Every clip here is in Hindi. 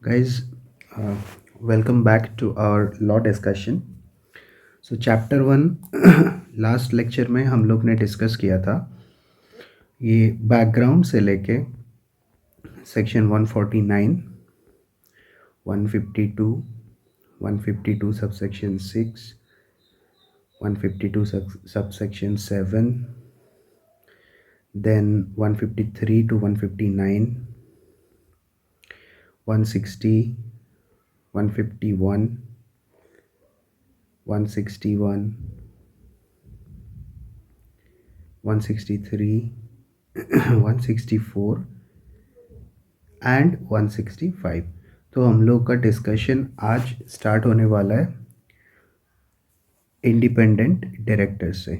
Guys, uh, welcome back to our law discussion. So chapter 1 last lecture में हम लोग ने डिस्कस किया था ये बैकग्राउंड से लेके section 149, 152, 152 subsection 6, 152 subsection 7, then 153 to 159, 160, 151, 161, 163, 164 and 165। तो हम लोग का डिस्कशन आज स्टार्ट होने वाला है इंडिपेंडेंट डायरेक्टर से।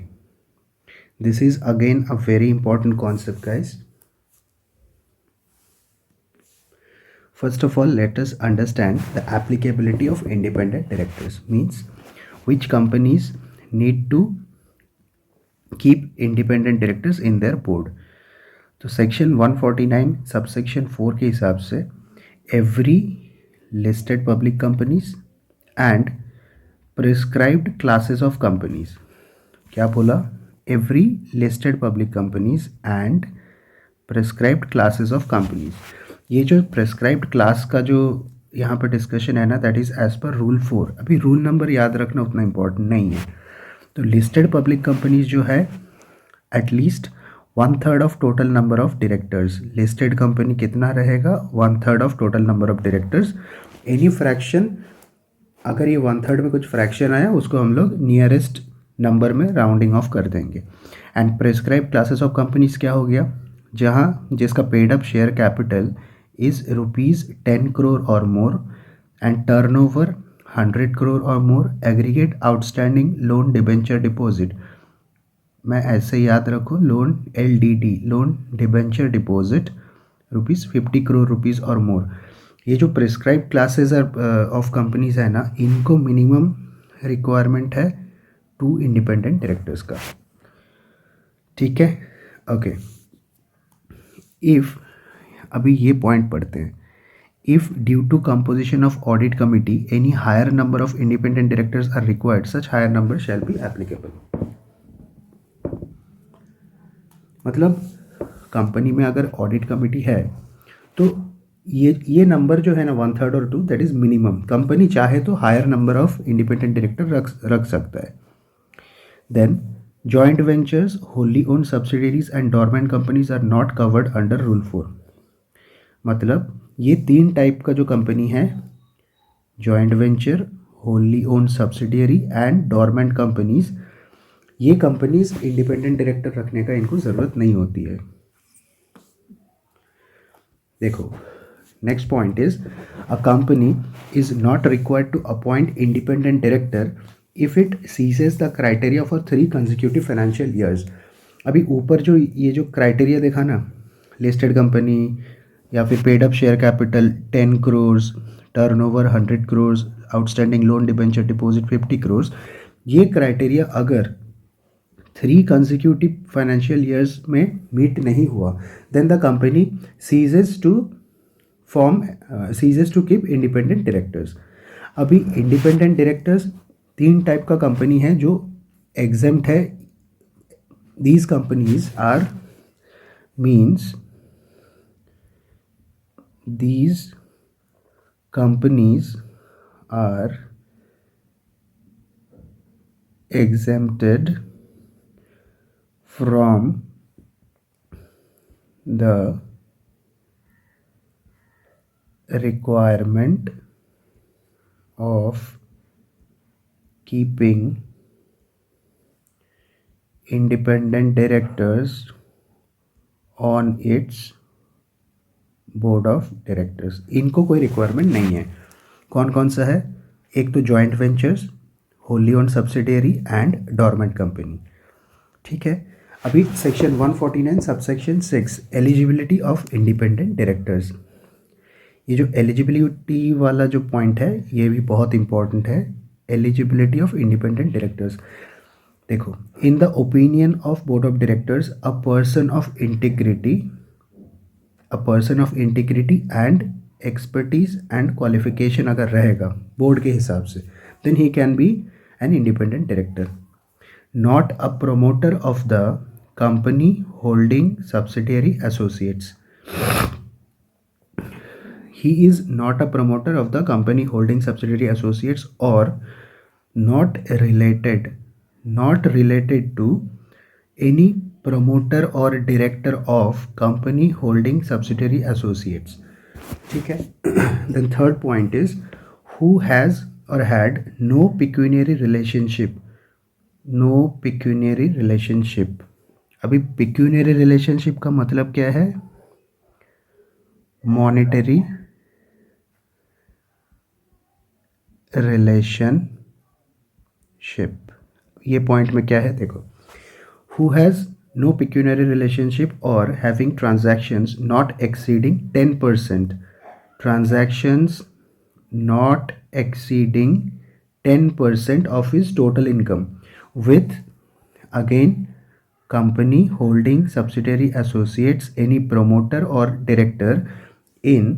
This is again a very important concept guys. First of all, let us understand the applicability of independent directors. Means which companies need to keep independent directors in their board. तो सेक्शन 149 सबसेक्शन 4 के हिसाब से every listed public companies and prescribed classes of companies. क्या बोला? Every listed public companies and prescribed classes of companies. ये जो प्रिस्क्राइब्ड क्लास का जो यहाँ पर डिस्कशन है ना, that is as per rule 4। अभी रूल नंबर याद रखना उतना इम्पोर्टेंट नहीं है। तो लिस्टेड पब्लिक कंपनीज जो है at least 1/3 of total number of directors. Listed company कितना रहेगा? 1/3 of total number of directors. Any fraction, अगर ये 1/3 में कुछ फ्रैक्शन आया उसको हम लोग नियरेस्ट नंबर में राउंडिंग ऑफ कर देंगे। And prescribe classes of companies क्या हो गया? जहाँ जिसका paid up share capital is ₹10 crore or more and turnover 100 crore or more, aggregate outstanding loan debenture deposit. मैं ऐसे याद रखूँ, loan LDD, loan debenture deposit ₹50 crore or मोर। ये जो प्रिस्क्राइब क्लासेस ऑफ कंपनीज है ना, इनको मिनिमम रिक्वायरमेंट है 2 इंडिपेंडेंट डायरेक्टर्स का। ठीक है, ओके। इफ़, अभी ये पॉइंट पढ़ते हैं। If due to composition of audit committee any higher number of independent directors are required, such higher number shall be applicable. मतलब कंपनी में अगर ऑडिट कमिटी है तो ये नंबर जो है ना 1/3 और 2, दैट इज़ मिनिमम। कंपनी चाहे तो higher number of independent director रख सकता है। Then joint ventures, wholly own subsidiaries and dormant companies are not covered under rule 4। मतलब ये 3 टाइप का जो कंपनी है, joint venture, wholly own subsidiary and dormant companies, ये कंपनीज इंडिपेंडेंट डायरेक्टर रखने का इनको ज़रूरत नहीं होती है। देखो, next point is a company is not required to appoint independent director if it ceases the criteria for 3 consecutive financial years. अभी ऊपर जो ये जो क्राइटेरिया देखा ना, लिस्टेड कंपनी या फिर paid up share capital 10 crore, turnover 100 crore, outstanding loan debenture deposit 50 crore, ये क्राइटेरिया अगर 3 कंसेक्यूटिव फाइनेंशियल ईयर्स में मीट नहीं हुआ, then the company ceases to keep independent directors. अभी इंडिपेंडेंट डायरेक्टर्स 3 टाइप का कंपनी है जो एग्जेम्प्ट है। These companies are means these companies are exempted from the requirement of keeping independent directors on its board of directors. इनको कोई रिक्वायरमेंट नहीं है। कौन कौन सा है? एक तो joint ventures, wholly own subsidiary and dormant company. ठीक है, अभी section 149 subsection 6, eligibility of independent directors. ये जो एलिजिबिलिटी वाला जो पॉइंट है ये भी बहुत इंपॉर्टेंट है, एलिजिबिलिटी ऑफ इंडिपेंडेंट डायरेक्टर्स। देखो, in the opinion of board of directors a person of integrity and expertise and qualification अगर रहेगा बोर्ड के हिसाब से, then he can be an independent director. Not a promoter of the company holding subsidiary associates. He is not a promoter of the company holding subsidiary associates or not related to any promoter or director of company holding subsidiary associates. ठीक है. Then third point is who has or had no pecuniary relationship. No pecuniary relationship. अभी पिक्यूनियरी रिलेशनशिप का मतलब क्या है? Monetary relationship. ये पॉइंट में क्या है देखो, who has no pecuniary relationship और having transactions not exceeding 10%. Transactions not exceeding 10% of his total income with again company holding subsidiary associates any promoter or director in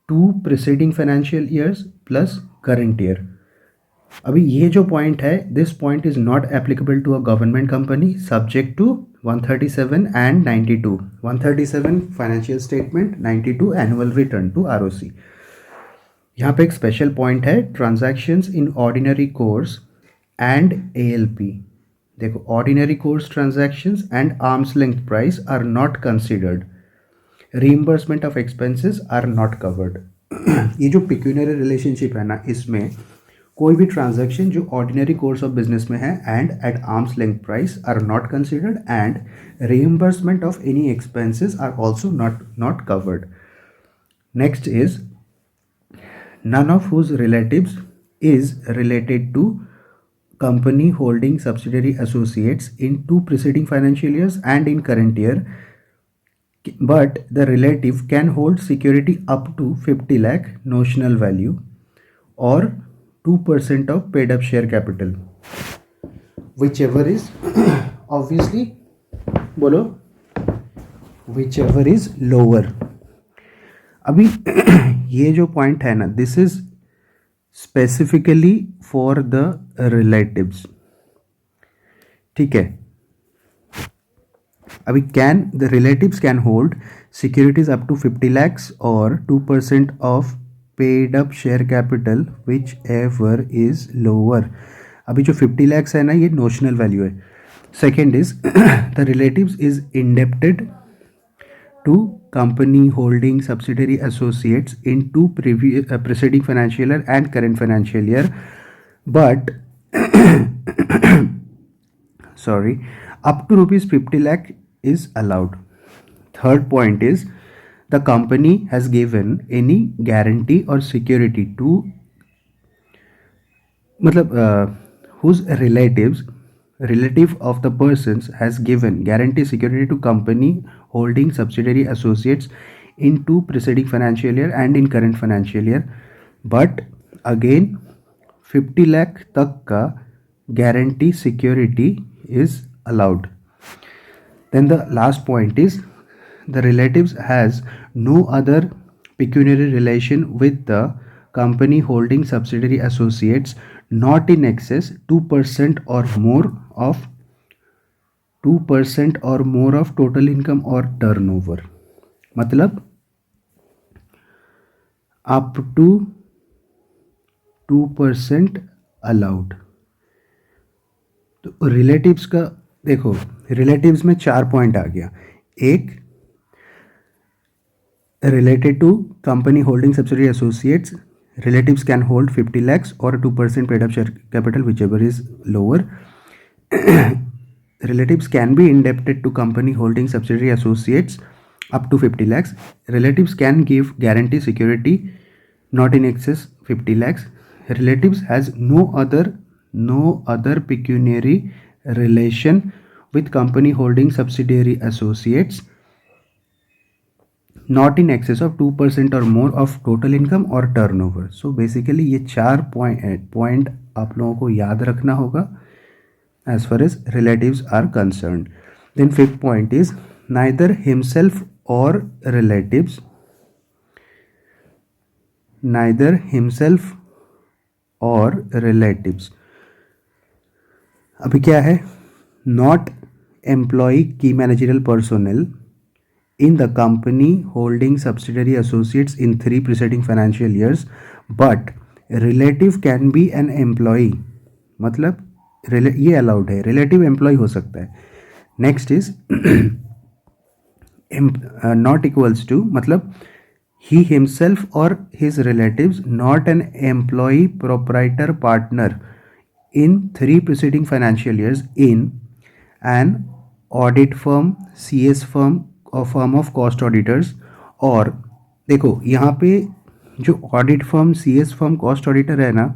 2 preceding financial years plus current year. अभी ये जो पॉइंट है, this point is not applicable to a government company subject to 137 and 92. 137 financial statement, 92 annual return to ROC. यहाँ पे एक स्पेशल पॉइंट है, transactions in ordinary course and ALP. देखो, ordinary course transactions and arms length price are not considered. Reimbursement of expenses are not covered. ये जो पिक्यूनियरी रिलेशनशिप है ना, इसमें कोई भी ट्रांजैक्शन जो ऑर्डिनरी कोर्स ऑफ बिजनेस में है and at arm's length price are not considered and reimbursement of any expenses are also not covered. Next is none of whose relatives is related to company holding subsidiary associates in 2 preceding financial years and in current year, but the relative can hold security up to 50 lakh notional value or 2% of paid up share capital, whichever is obviously बोलो whichever is lower. अभी ये जो पॉइंट है ना, this is specifically for the relatives. ठीक है. अभी the relatives can hold securities up to 50 lakhs और 2% of paid up share capital whichever is lower. अभी जो 50 lakhs है ना, ये नोशनल वैल्यू है. Second is the relatives is indebted to company holding subsidiary associates in 2 preceding financial year and current financial year, but sorry, up to rupees 50 lakh is allowed. Third point is the company has given any guarantee or security to whose relative of the persons has given guarantee security to company holding subsidiary associates in 2 preceding financial year and in current financial year, but again 50 lakh तक का guarantee security is allowed. Then the last point is the relatives has no other pecuniary relation with the company holding subsidiary associates not in excess 2% or more of 2% or more of total income or turnover. मतलब up to 2% अलाउड. तो रिलेटिव्स का देखो, रिलेटिव्स में 4 पॉइंट आ गया. एक, related to company holding subsidiary associates, relatives can hold 50 lakhs or 2% paid up share capital, whichever is lower. Relatives can be indebted to company holding subsidiary associates up to 50 lakhs. Relatives can give guarantee security not in excess 50 lakhs. Relatives has no other pecuniary relation with company holding subsidiary associates not in excess of 2% or more of total income or turnover. So basically ये 4 पॉइंट आप लोगों को याद रखना होगा as far as relatives are concerned. Then fifth point is neither himself or relatives neither himself or relatives. अभी क्या है, not employee key managerial personnel in the company holding subsidiary associates in 3 preceding financial years, but relative can be an employee. मतलब ये अलाउड है, रिलेटिव एम्प्लॉय हो सकता है. Next is not equals to, मतलब he himself or his relatives not an employee proprietor partner in 3 preceding financial years in an audit firm, CS firm or firm of cost auditors. और देखो यहाँ पे जो audit firm, CS firm, cost auditor है ना,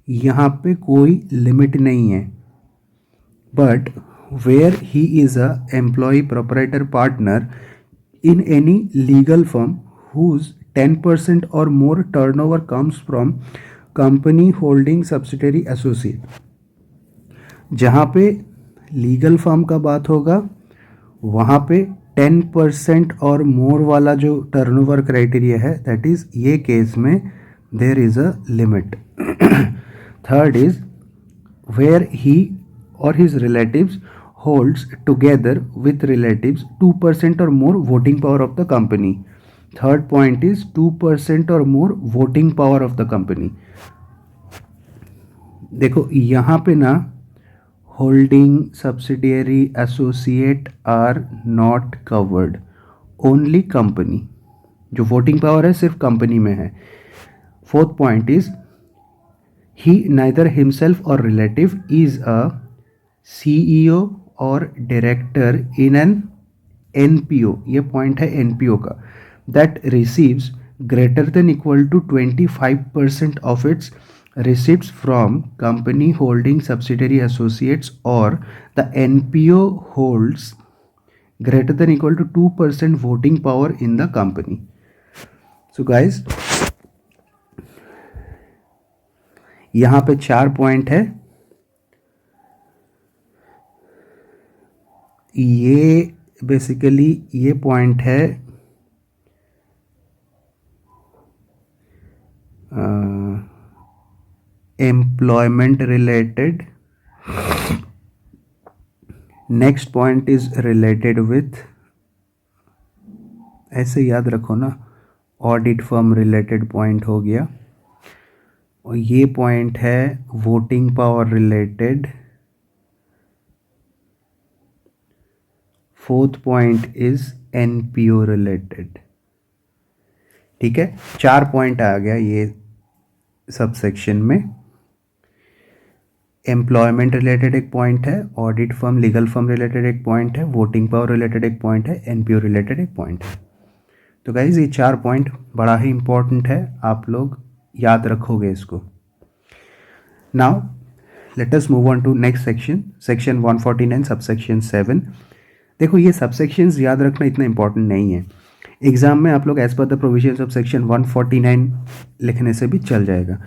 यहाँ पे कोई लिमिट नहीं है. But where he is a employ proprietor partner in any legal firm whose 10% or more turnover comes from company holding subsidiary associate. जहाँ पे लीगल फर्म का बात होगा वहाँ पे 10% और मोर वाला जो टर्नओवर क्राइटेरिया है, दैट इज़ ये केस में there is a limit. Third is where he or his relatives holds together with relatives 2% or more voting power of the company. Third point is 2% or more voting power of the company. देखो यहाँ पे ना holding subsidiary associate are not covered, only company. जो वोटिंग पावर है सिर्फ कंपनी में है. Fourth point is he neither himself और रिलेटिव इज अ CEO और डायरेक्टर इन एन NPO, ये पॉइंट है NPO का, that receives greater than equal to 25% of its receipts from company holding subsidiary associates, or the NPO holds greater than equal to 2% voting power in the company. So guys, यहाँ पे 4 पॉइंट है. ये बेसिकली ये पॉइंट है employment related. Next point is related with, ऐसे याद रखो ना, ऑडिट फर्म रिलेटेड पॉइंट हो गया. और ये पॉइंट है voting power related. Fourth point is NPO related. ठीक है, 4 पॉइंट आ गया ये सब सेक्शन में. एम्प्लॉयमेंट रिलेटेड एक पॉइंट है, audit firm legal firm related एक पॉइंट है, वोटिंग पावर रिलेटेड एक पॉइंट है, NPO रिलेटेड एक पॉइंट है. तो गाइज ये 4 पॉइंट बड़ा ही इंपॉर्टेंट है, आप लोग याद रखोगे इसको. Now let us move on to next section, section 149 subsection 7. देखो ये सबसेक्शंस याद रखना इतना इंपॉर्टेंट नहीं है. एग्जाम में आप लोग as per the provisions of section 149 लिखने से भी चल जाएगा.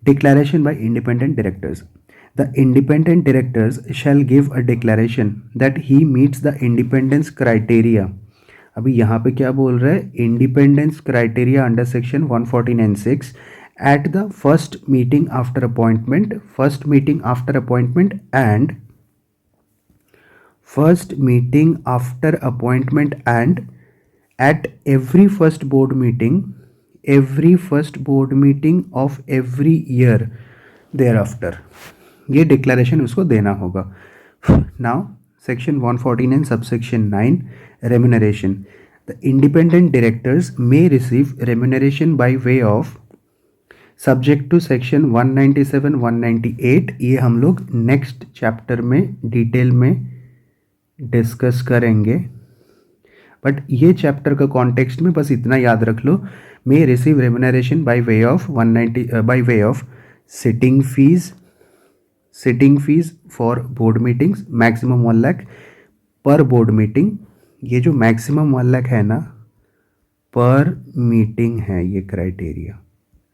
Declaration bye independent directors. The independent directors shell give a declaration that he meets the independence criteria. अभी यहाँ पे क्या बोल रहा है, independence criteria under section 149(6) at the first meeting after appointment, first meeting after appointment and first meeting after appointment and at every first board meeting of every year thereafter. ये डिक्लेरेशन उसको देना होगा. Now section 149 subsection 9 remuneration. The independent directors may receive remuneration by way of subject to section 197 198. ये हम लोग नेक्स्ट चैप्टर में डिटेल में डिस्कस करेंगे. बट ये चैप्टर का कॉन्टेक्स्ट में बस इतना याद रख लो, may receive remuneration by way of 190 by way of sitting fees for board meetings, maximum 1 lakh per board meeting. ये जो मैक्सिमम 1 लाख है ना, पर मीटिंग है ये criteria,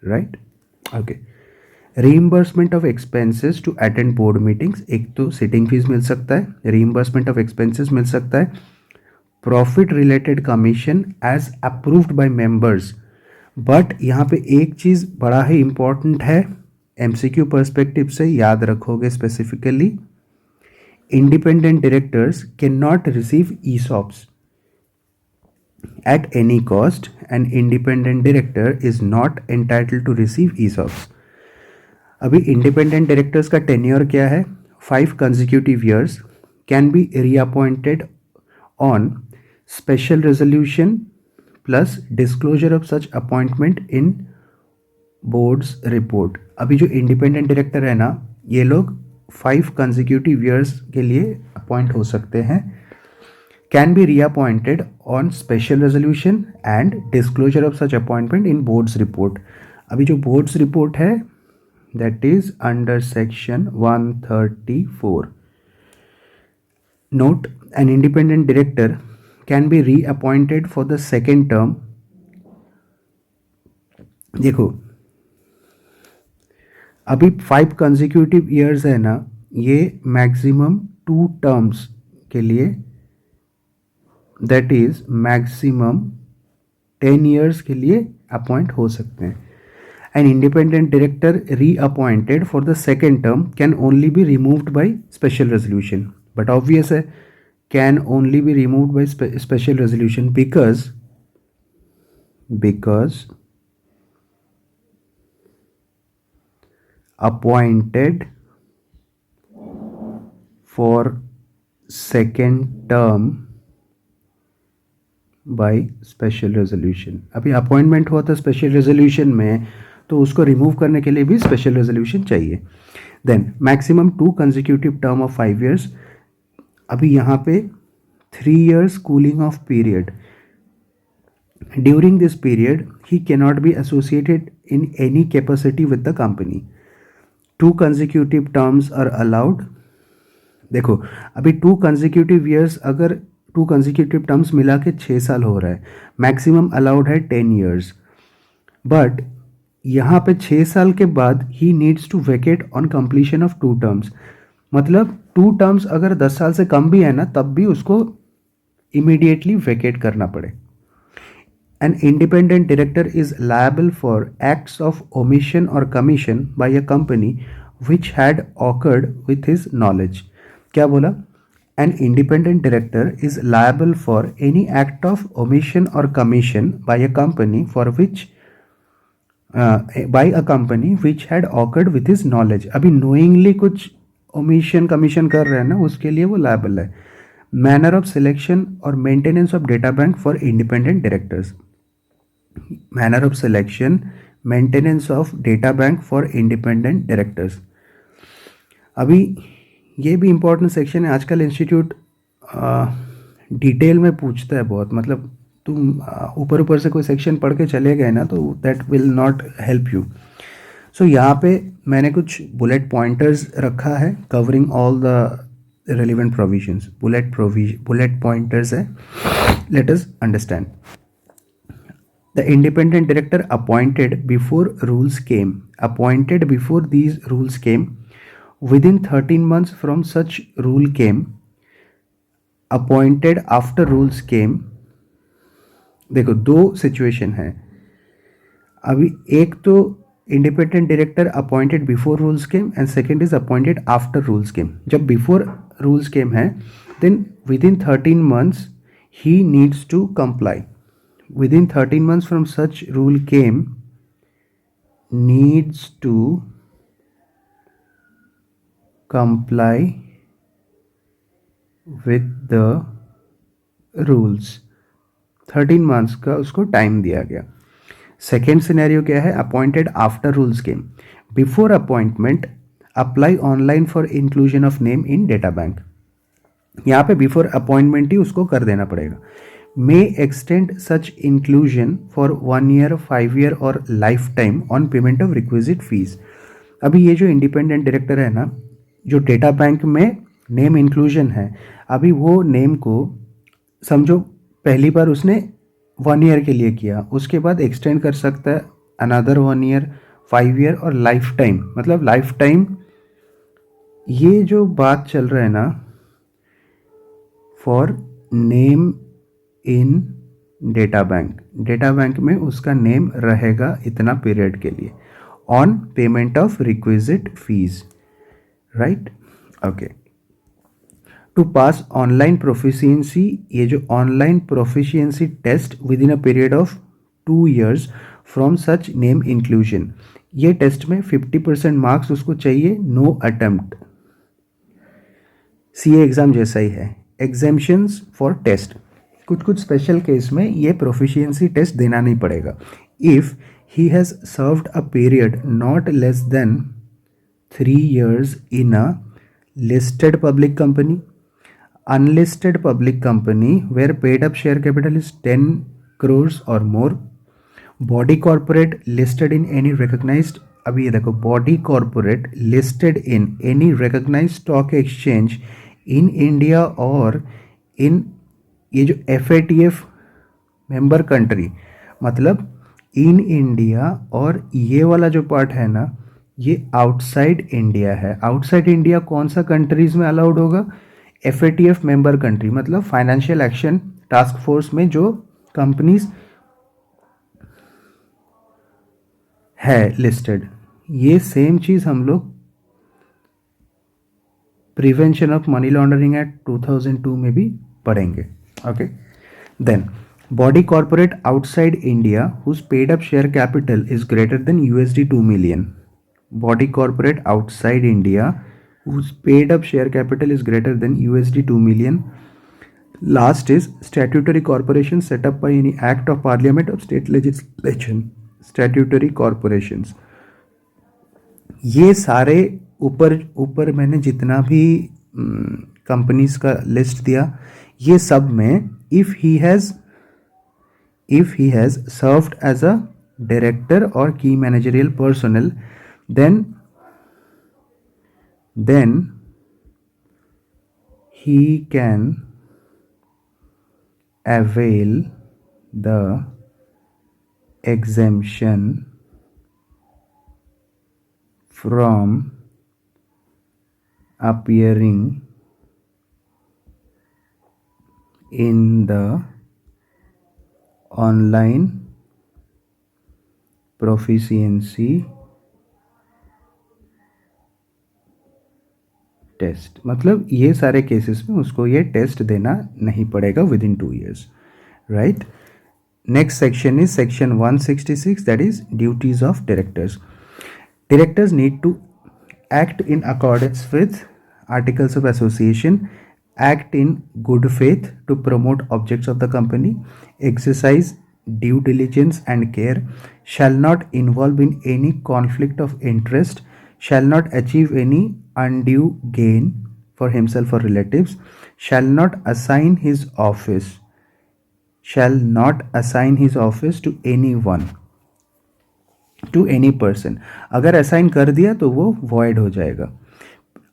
right. Okay. Reimbursement of expenses to attend board meetings. एक तो सिटिंग फीस मिल सकता है, रीइंबर्समेंट ऑफ एक्सपेंसेस मिल सकता है, profit related commission as approved by members. But यहाँ पे एक चीज़ बड़ा ही इम्पॉर्टेंट है, एमसीक्यू पर्सपेक्टिव से याद रखोगे specifically, independent directors cannot receive ESOPs at any cost. An independent director is not entitled to receive ESOPs. अभी इंडिपेंडेंट डायरेक्टर्स का टेन्योर क्या है? 5 consecutive years, can be reappointed on special resolution plus disclosure of such appointment in boards report. अभी जो इंडिपेंडेंट डायरेक्टर है ना, ये लोग 5 consecutive years के लिए अपॉइंट हो सकते हैं, can be reappointed on special resolution and disclosure of such appointment in boards report. अभी जो बोर्ड्स रिपोर्ट है that is under section 134. Note, N independent director can be reappointed for the second term. देखो अभी 5 कंसेक्यूटिव ईयर्स है ना, ये मैक्सिमम 2 टर्म्स के लिए, दैट इज मैक्सिमम 10 ईयर्स के लिए अपॉइंट हो सकते हैं. An independent director reappointed for the second term can only be removed by special resolution. But obvious है, can only be removed by special resolution because appointed for second term by special resolution. अभी अपॉइंटमेंट हुआ था स्पेशल रेजोल्यूशन में, तो उसको रिमूव करने के लिए भी स्पेशल रेजोल्यूशन चाहिए. Then maximum 2 consecutive term of 5 years. अभी यहाँ पे 3 years cooling off period. During this period he cannot be associated in any capacity with the company. 2 consecutive terms are allowed. देखो अभी 2 consecutive years, अगर 2 consecutive terms मिला के 6 साल हो रहा है, मैक्सिमम अलाउड है 10 years. बट यहाँ पे 6 साल के बाद ही needs to vacate on completion of 2 terms. मतलब 2 terms अगर 10 साल से कम भी है ना, तब भी उसको इमीडिएटली वेकेट करना पड़े. An independent director is liable for acts of omission or commission by a company which had occurred with his knowledge. क्या बोला? An independent director is liable for any act of omission or commission by a company by a company which had occurred with his knowledge. अभी knowingly कुछ omission commission कर रहे हैं ना, उसके लिए वो liable है. Manner of selection or maintenance of data bank for independent directors. Manner of selection, maintenance of data bank for independent directors. अभी ये भी इम्पोर्टेंट सेक्शन है. आजकल इंस्टीट्यूट डिटेल में पूछता है बहुत, मतलब तुम ऊपर ऊपर से कोई सेक्शन पढ़ के चले गए ना, तो that will not help you. So यहाँ पे मैंने कुछ बुलेट पॉइंटर्स रखा है covering all the relevant provisions. Bullet pointers है. Let us understand. The independent director appointed before these rules came, within 13 months from such rule came, appointed after rules came. देखो 2 सिचुएशन है. अभी एक तो independent director appointed before rules came and second is appointed after rules came. जब बिफोर रूल्स केम है, then within 13 months he needs to comply. Within 13 months from such rule came, needs to comply with the rules. 13 months का उसको टाइम दिया गया. सेकेंड सिनेरियो क्या है? Appointed after rules came. Before appointment apply online for inclusion of name in data bank. यहाँ पे बिफोर अपॉइंटमेंट ही उसको कर देना पड़ेगा. may extend such inclusion for 1 year, 5 year और lifetime on payment of requisite fees. अभी ये जो इंडिपेंडेंट डायरेक्टर है ना, जो डेटा बैंक में नेम इंक्लूजन है, अभी वो नेम को समझो पहली बार उसने 1 ईयर के लिए किया, उसके बाद एक्सटेंड कर सकता है अनदर 1 ईयर, 5 ईयर और लाइफ टाइम. मतलब लाइफ टाइम ये जो बात चल रहा है ना, for name in data bank में उसका नेम रहेगा इतना पीरियड के लिए on payment of requisite fees, right. Okay, to pass online proficiency, ये जो online proficiency test within a period of 2 years from such name inclusion, ये टेस्ट में 50% मार्क्स उसको चाहिए, नो अटेम्प्ट, सीए एग्ज़ाम जैसा ही है। एग्जेम्पशंस फॉर टेस्ट, कुछ स्पेशल केस में ये प्रोफिशिएंसी टेस्ट देना नहीं पड़ेगा। If he has served a period not less than 3 years in a listed public company, unlisted public company where paid up share capital is 10 crores or more, body corporate listed in any recognized, अभी ये देखो, body corporate listed in any recognized stock exchange in India और इन, ये जो FATF मेंबर कंट्री, मतलब इन इंडिया, और ये वाला जो पार्ट है ना, ये आउटसाइड इंडिया है। आउटसाइड इंडिया कौन सा कंट्रीज में अलाउड होगा? FATF मेंबर कंट्री, मतलब फाइनेंशियल एक्शन टास्क फोर्स में जो कंपनीज है लिस्टेड। ये सेम चीज़ हम लोग prevention of money laundering act 2002 में भी पढ़ेंगे। Okay, then body corporate outside India whose paid up share capital is greater than $2 million, body corporate outside India whose paid up share capital is greater than $2 million. Last is statutory corporation set up by any act of parliament or state legislation. Statutory corporations, ये सारे ऊपर मैंने जितना भी कंपनीज का लिस्ट दिया, ये सब में if he has served as a director और की managerial personal, then he can avail the exemption from appearing in the online proficiency test. मतलब ये सारे केसेस में उसको ये टेस्ट देना नहीं पड़ेगा within 2 years, right. Next section is section 166, that is duties of directors. Directors need to act in accordance with articles of association, act in good faith to promote objects of the company, exercise due diligence and care, shall not involve in any conflict of interest, shall not achieve any undue gain for himself or relatives, shall not assign his office to anyone, to any person। अगर असाइन कर दिया तो वो void हो जाएगा।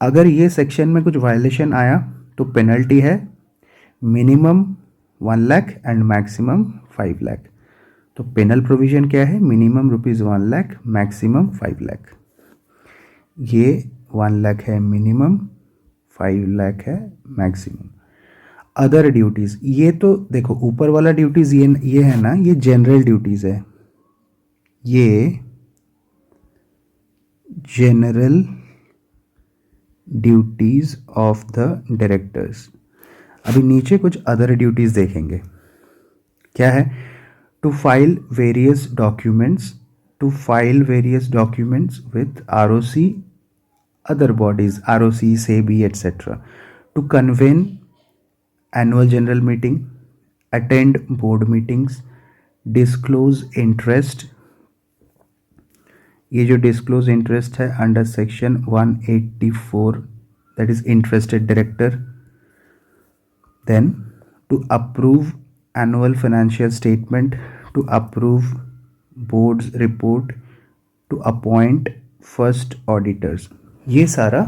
अगर ये सेक्शन में कुछ वायलेशन आया तो पेनल्टी है minimum 1 lakh and maximum 5 lakh. तो पेनल प्रोविजन क्या है? Minimum ₹1 lakh, maximum 5 lakh. ये 1 लाख है मिनिमम, 5 लाख है मैक्सिमम। अदर ड्यूटीज़, ये तो देखो ऊपर वाला ड्यूटीज़ ये है ना, ये जनरल ड्यूटीज़ है, ये general duties of the directors. अभी नीचे कुछ अदर ड्यूटीज़ देखेंगे। क्या है? To file various documents with ROC, other bodies, ROC, SEBI etc. To convene annual general meeting, attend board meetings, disclose interest. ये जो डिस्क्लोज इंटरेस्ट है under section 184, that is interested director. Then to approve annual financial statement, to approve boards report, to appoint first auditors. ये सारा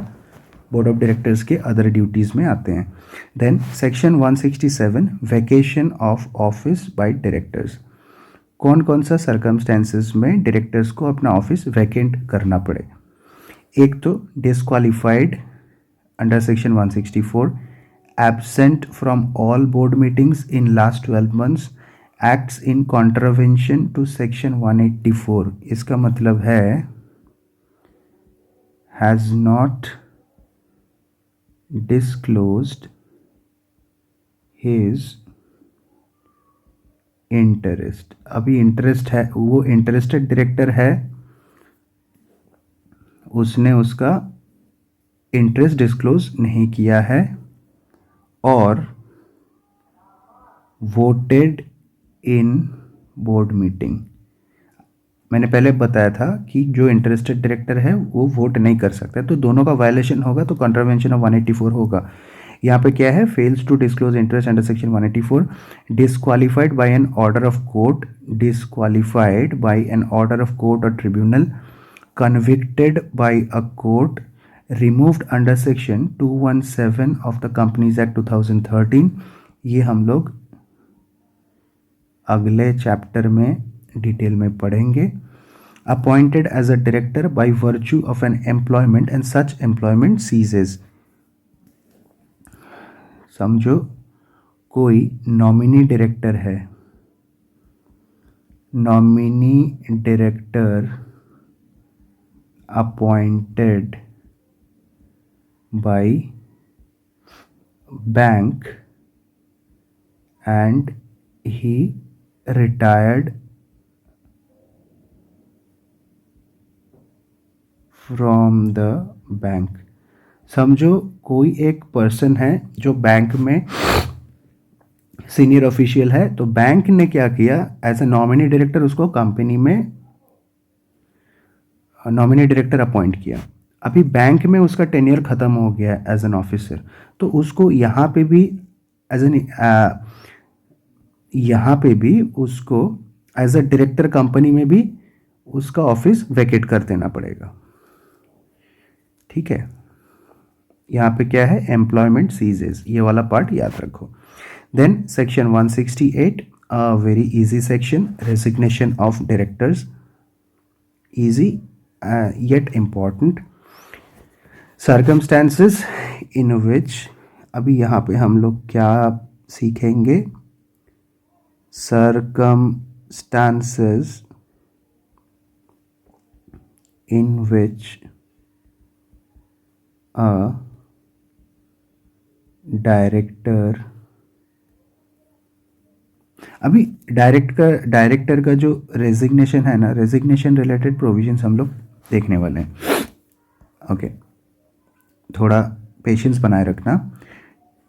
बोर्ड ऑफ डायरेक्टर्स के अदर ड्यूटीज़ में आते हैं। Then section 167, vacation of office by directors. कौन कौन सा सर्कमस्टेंसेस में डायरेक्टर्स को अपना ऑफिस वैकेंट करना पड़े? एक तो disqualified under section 164, absent from all board meetings in last 12 months, acts in contravention to section 184, इसका मतलब है has not disclosed his interest. अभी इंटरेस्ट है, वो इंटरेस्टेड डायरेक्टर है, उसने उसका इंटरेस्ट डिस्क्लोज नहीं किया है और वोटेड इन बोर्ड मीटिंग। मैंने पहले बताया था कि जो इंटरेस्टेड डायरेक्टर है वो वोट नहीं कर सकता, तो दोनों का वायलेशन होगा, तो कॉन्ट्रावेंशन ऑफ 184 होगा। यहाँ पे क्या है, fails to disclose interest under section 184, disqualified by an order of court, disqualified by an order of court और tribunal, convicted by a court, removed under section 217 of the Companies Act 2013। ये हम लोग अगले चैप्टर में डिटेल में पढ़ेंगे। Appointed as a director by virtue of an employment and such employment ceases. समझो कोई नॉमिनी डायरेक्टर है, nominee director appointed by bank and he retired from the bank। समझो कोई एक पर्सन है जो बैंक में सीनियर ऑफिशियल है, तो बैंक ने क्या किया, एज ए नॉमिनी डायरेक्टर उसको कंपनी में नॉमिनी डायरेक्टर अपॉइंट किया। अभी बैंक में उसका टेन्योर ख़त्म हो गया एज एन ऑफिसर, तो उसको यहाँ पे भी एज एन यहाँ पे भी उसको एज अ डायरेक्टर कंपनी में भी उसका ऑफिस वैकेट कर देना पड़ेगा। ठीक है, यहाँ पे क्या है, एम्प्लॉयमेंट सीजेस, ये वाला पार्ट याद रखो। Then section 168, very easy section, resignation of directors, easy yet important। circumstances in which, अभी यहाँ पे हम लोग क्या सीखेंगे, circumstances in which a director, अभी डायरेक्टर का जो रेजिग्नेशन है ना, रेजिग्नेशन रिलेटेड प्रोविजंस हम लोग देखने वाले हैं। ओके, थोड़ा पेशेंस बनाए रखना।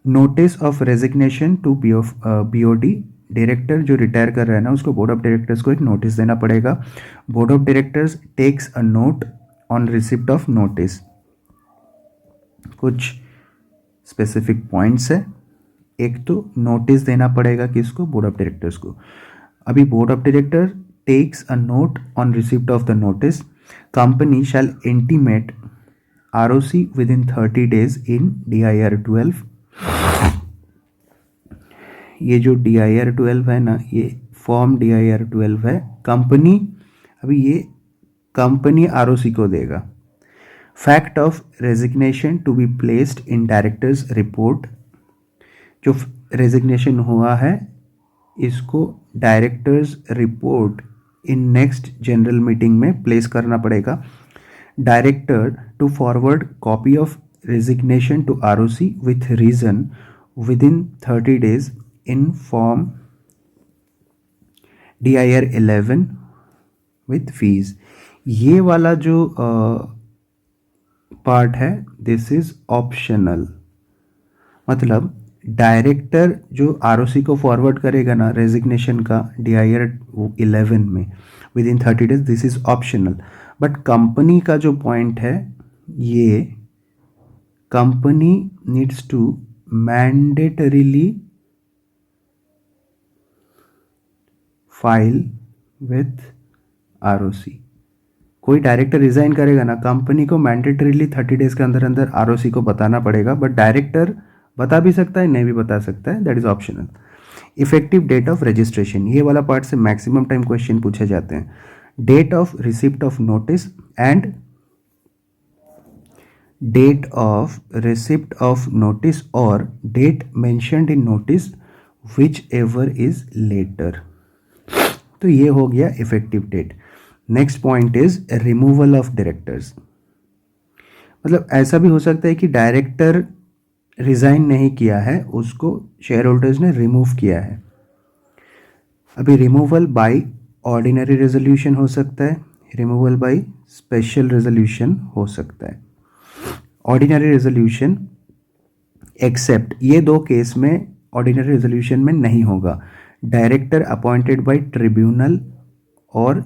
Notice of resignation to BOD, director जो रिटायर कर रहा है ना, उसको बोर्ड ऑफ डायरेक्टर्स को एक नोटिस देना पड़ेगा। Board of directors takes a note on receipt of notice. कुछ स्पेसिफिक पॉइंट्स है, एक तो नोटिस देना पड़ेगा किसको, बोर्ड ऑफ डायरेक्टर्स को। अभी board of director takes a note on receipt of the notice, company shall intimate ROC within 30 days इन DIR 12। ये जो DIR 12 है ना, ये फॉर्म DIR 12 है, कंपनी, अभी ये कंपनी ROC को देगा। Fact of resignation to be placed in directors report, जो रेजिग्नेशन हुआ है इसको directors report in next general meeting में प्लेस करना पड़ेगा। Director to forward copy of resignation to ROC with reason within 30 days in form DIR 11 with fees. ये वाला जो पार्ट है, दिस इज ऑप्शनल। मतलब डायरेक्टर जो ROC को फॉरवर्ड करेगा ना रेजिग्नेशन का DIR 11 में with in 30 days, this is optional. But company का जो पॉइंट है, ये company needs to mandatorily file with ROC। कोई डायरेक्टर रिजाइन करेगा ना, कंपनी को मैंडेटरीली 30 days के अंदर अंदर ROC को बताना पड़ेगा, बट डायरेक्टर बता भी सकता है, नहीं भी बता सकता है, that is optional. Effective date of registration, ये वाला पार्ट से मैक्सिमम टाइम क्वेश्चन पूछे जाते हैं। Date of receipt of notice and date of receipt of notice और date mentioned in notice whichever is later. तो ये हो गया effective date. Next point is removal of directors. मतलब ऐसा भी हो सकता है कि डायरेक्टर रिज़ाइन नहीं किया है, उसको शेयर होल्डर्स ने रिमूव किया है. अभी रिमूवल बाय ऑर्डिनरी रेजोल्यूशन हो सकता है, रिमूवल बाय स्पेशल रेजोल्यूशन हो सकता है. ऑर्डिनरी रेजोल्यूशन एक्सेप्ट ये दो केस में ऑर्डिनरी रेजोल्यूशन में नहीं होगा. डायरेक्टर अपॉइंटेड बाय ट्रिब्यूनल और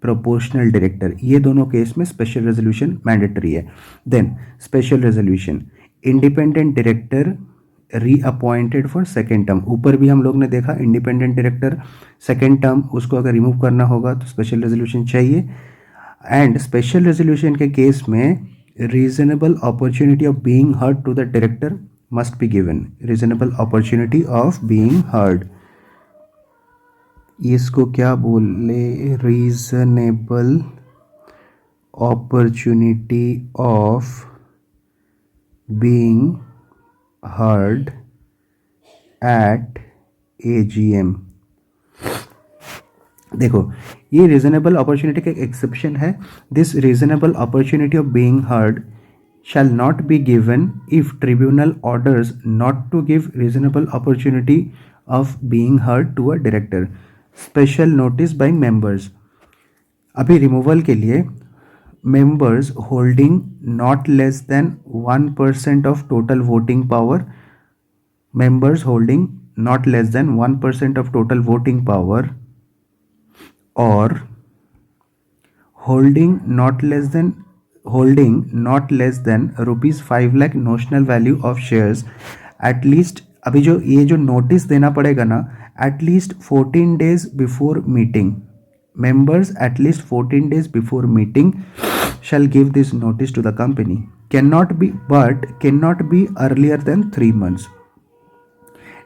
प्रोपोर्शनल डायरेक्टर, ये दोनों केस में स्पेशल रेजोल्यूशन मैंडेटरी है. Then special resolution independent director reappointed for second term. ऊपर भी हम लोग ने देखा इंडिपेंडेंट डायरेक्टर सेकेंड टर्म उसको अगर रिमूव करना होगा तो स्पेशल रेजोल्यूशन चाहिए. एंड स्पेशल रेजोल्यूशन के केस में reasonable opportunity of being heard to the director must be given. Reasonable opportunity of being heard, इसको क्या बोले, reasonable opportunity of being heard at AGM. देखो ये रीजनेबल अपॉर्चुनिटी का एक्सेप्शन है. This reasonable opportunity of being heard shall not be given if tribunal orders not to give reasonable opportunity of being heard to a director. Special notice by members. अभी रिमूवल के लिए members holding not less than 1% of total voting power, members holding not less than 1% of total voting power or holding not less than rupees 5 lakh notional value of shares at least. अभी जो ये जो नोटिस देना पड़ेगा ना, at least 14 days before meeting, members at least 14 days before meeting shall give this notice to the company. Cannot be earlier than 3 months.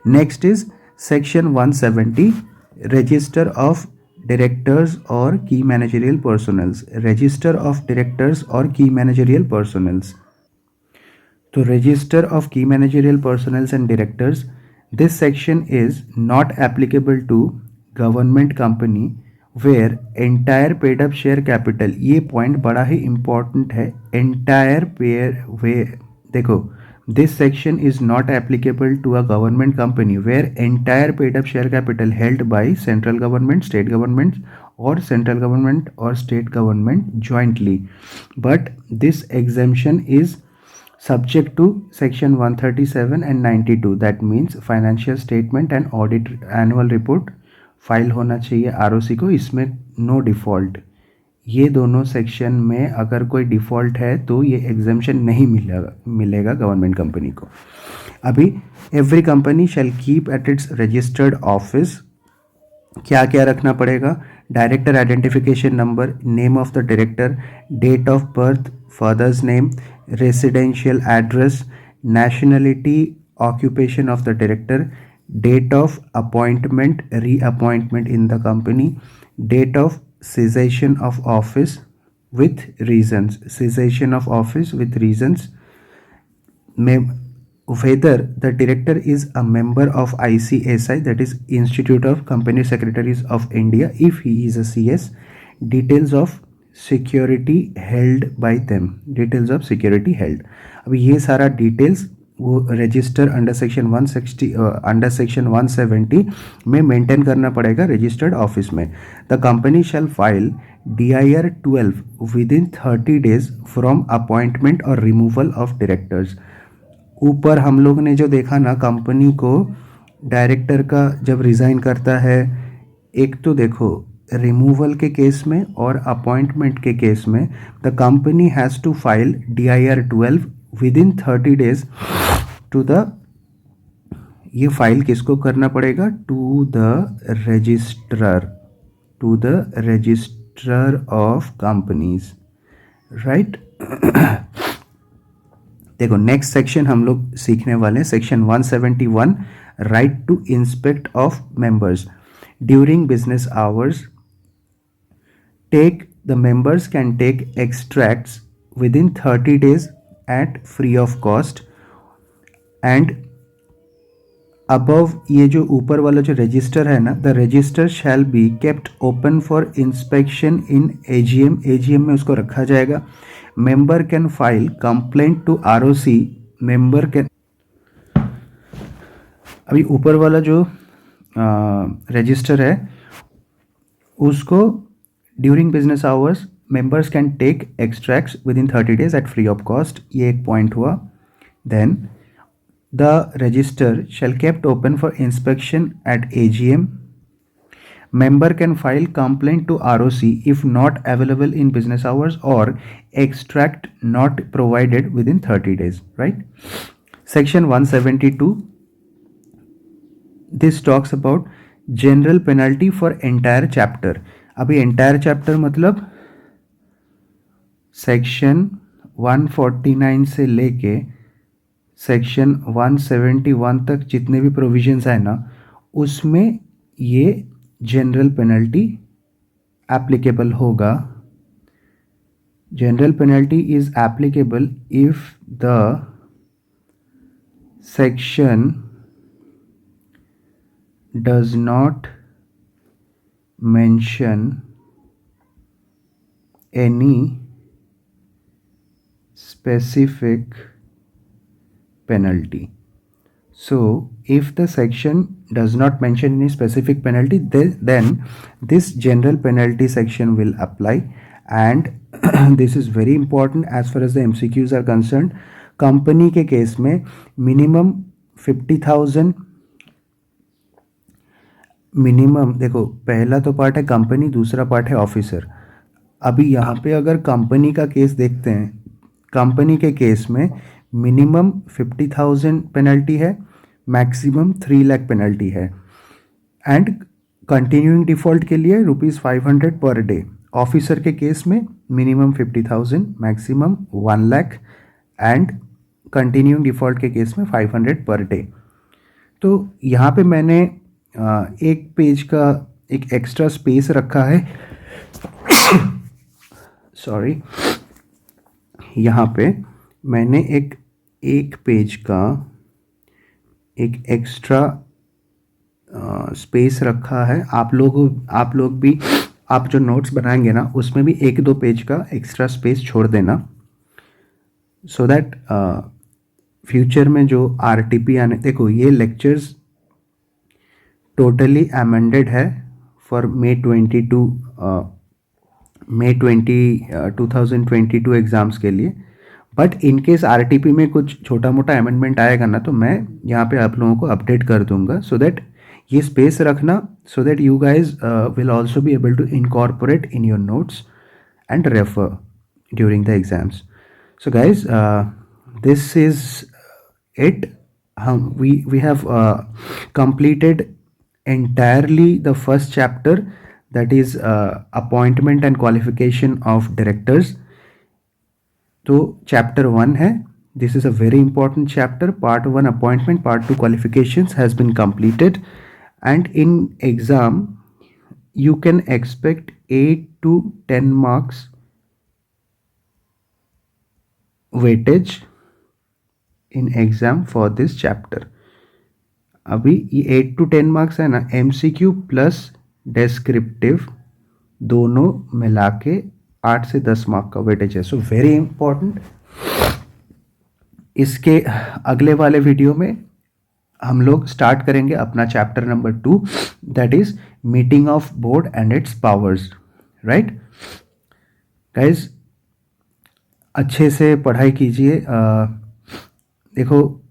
Next is section 170, register of directors or key managerial personnel. Register of directors or key managerial personnel. So register of key managerial personnel and directors, this section is not applicable to government company where entire paid up share capital, ये पॉइंट बड़ा ही इंपॉर्टेंट है. एंटायर पेयर देखो, this section is not applicable to a government company where entire paid up share capital held by central government, state government or central government or state government jointly. But this exemption is subject to section 137 and 92. That means financial statement and audit annual report file होना चाहिए ROC को. इसमें नो डिफ़ॉल्ट. ये दोनों सेक्शन में अगर कोई डिफ़ॉल्ट है तो ये एग्जेम्पशन नहीं मिलेगा गवर्नमेंट कंपनी को. अभी every company shall keep at its registered office क्या क्या रखना पड़ेगा, director identification number, name of the director, date of birth, father's name, residential address, nationality, occupation of the director, date of appointment, reappointment in the company, date of cessation of office with reasons, cessation of office with reasons, whether the director is a member of ICSI, that is Institute of Company Secretaries of India, if he is a CS, details of security held by them, details of security held. अभी ये सारा डिटेल्स वो register under section 160 under section 170 में मेंटेन करना पड़ेगा रजिस्टर्ड ऑफिस में. The company shall file DIR 12 within 30 days from appointment और रिमूवल ऑफ डायरेक्टर्स. ऊपर हम लोग ने जो देखा ना, कंपनी को डायरेक्टर का जब रिज़ाइन करता है, एक तो देखो रिमूवल के केस में और अपॉइंटमेंट के केस में the company has to file DIR 12 within 30 days to the, ये फाइल किसको करना पड़ेगा, to the registrar of companies, right. देखो नेक्स्ट सेक्शन हम लोग सीखने वाले हैं section 171, right to inspect of members during business hours. Take the members can take extracts within 30 days at free of cost and above ये जो ऊपर वाला जो रजिस्टर है ना, the register shall be kept open for inspection in AGM, AGM में उसको रखा जाएगा. Member can file complaint to ROC, member can, अभी ऊपर वाला जो रजिस्टर है उसको during business hours members can take extracts within 30 days at free of cost. ये एक पॉइंट हुआ. Then the register shall kept open for inspection at AGM. Member can file complaint to ROC if not available in business hours or extract not provided within 30 days, right? Section 172, this talks about general penalty for entire chapter. अभी entire chapter मतलब सेक्शन 149 से लेके सेक्शन 171 तक जितने भी प्रोविजंस है ना, उसमें ये जनरल पेनल्टी एप्लीकेबल होगा. General penalty is applicable if the section does not mention any specific penalty. So if the section does not mention any specific penalty, then this general penalty section will apply. And this is very important as far as the MCQs are concerned. Company के केस में मिनिमम 50,000, मिनिमम देखो पहला तो पार्ट है कंपनी, दूसरा पार्ट है ऑफिसर. अभी यहाँ पे अगर कंपनी का केस देखते हैं, कंपनी के केस में मिनिमम 50,000 पेनल्टी है, मैक्सिमम 3 लाख पेनल्टी है. एंड कंटिन्यूइंग डिफॉल्ट के लिए ₹500 पर डे. ऑफिसर के केस में minimum 50,000, maximum 1 lakh, and continuing default के केस में 500 पर डे. तो यहाँ पे मैंने एक पेज का एक एक्स्ट्रा स्पेस रखा है. सॉरी, यहाँ पे मैंने एक पेज का एक एक्स्ट्रा स्पेस रखा है. आप लोग भी, आप जो नोट्स बनाएंगे ना उसमें भी 1-2 पेज का एक्स्ट्रा स्पेस छोड़ देना, सो दैट फ्यूचर में जो आरटीपी आने, देखो ये लेक्चर्स टोटली अमेंडेड है फॉर May 2022 एग्ज़ाम्स के लिए. बट इन केस आरटीपी में कुछ छोटा मोटा अमेंडमेंट आएगा ना, तो मैं यहाँ पे आप लोगों को अपडेट कर दूंगा, सो दैट ये स्पेस रखना, so that you guys will also be able to incorporate in your notes and refer during the exams. So guys, this is it. we have completed entirely the first chapter, that is appointment and qualification of directors. तो chapter 1 है, this is a very important chapter. Part 1 appointment, part 2 qualifications has been completed, and in exam you can expect 8 to 10 marks weightage in exam for this chapter. अभी ये 8 to 10 मार्क्स है ना, MCQ प्लस डेस्क्रिप्टिव दोनों मिला के 8 से 10 मार्क का वेटेज है. So very important. इसके अगले वाले वीडियो में हम लोग स्टार्ट करेंगे अपना chapter number 2, that is meeting of board and its powers. Right guys, अच्छे से पढ़ाई कीजिए. देखो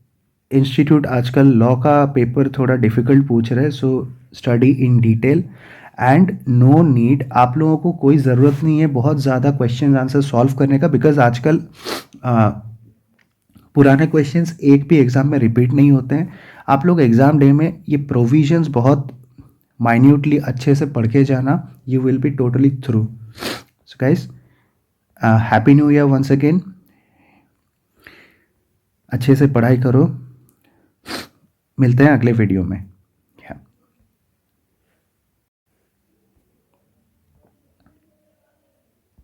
इंस्टीट्यूट आजकल लॉ का पेपर थोड़ा डिफ़िकल्ट पूछ रहे हैं, so study in detail and no need, आप लोगों को कोई ज़रूरत नहीं है बहुत ज़्यादा क्वेश्चन आंसर सॉल्व करने का, बिकॉज आजकल पुराने क्वेश्चंस एक भी एग्ज़ाम में रिपीट नहीं होते हैं. आप लोग एग्ज़ाम डे में ये प्रोविजंस बहुत माइन्यूटली अच्छे से पढ़ के जाना, you will be totally through. So guys, happy new year once again. अच्छे से पढ़ाई करो, मिलते हैं अगले वीडियो में.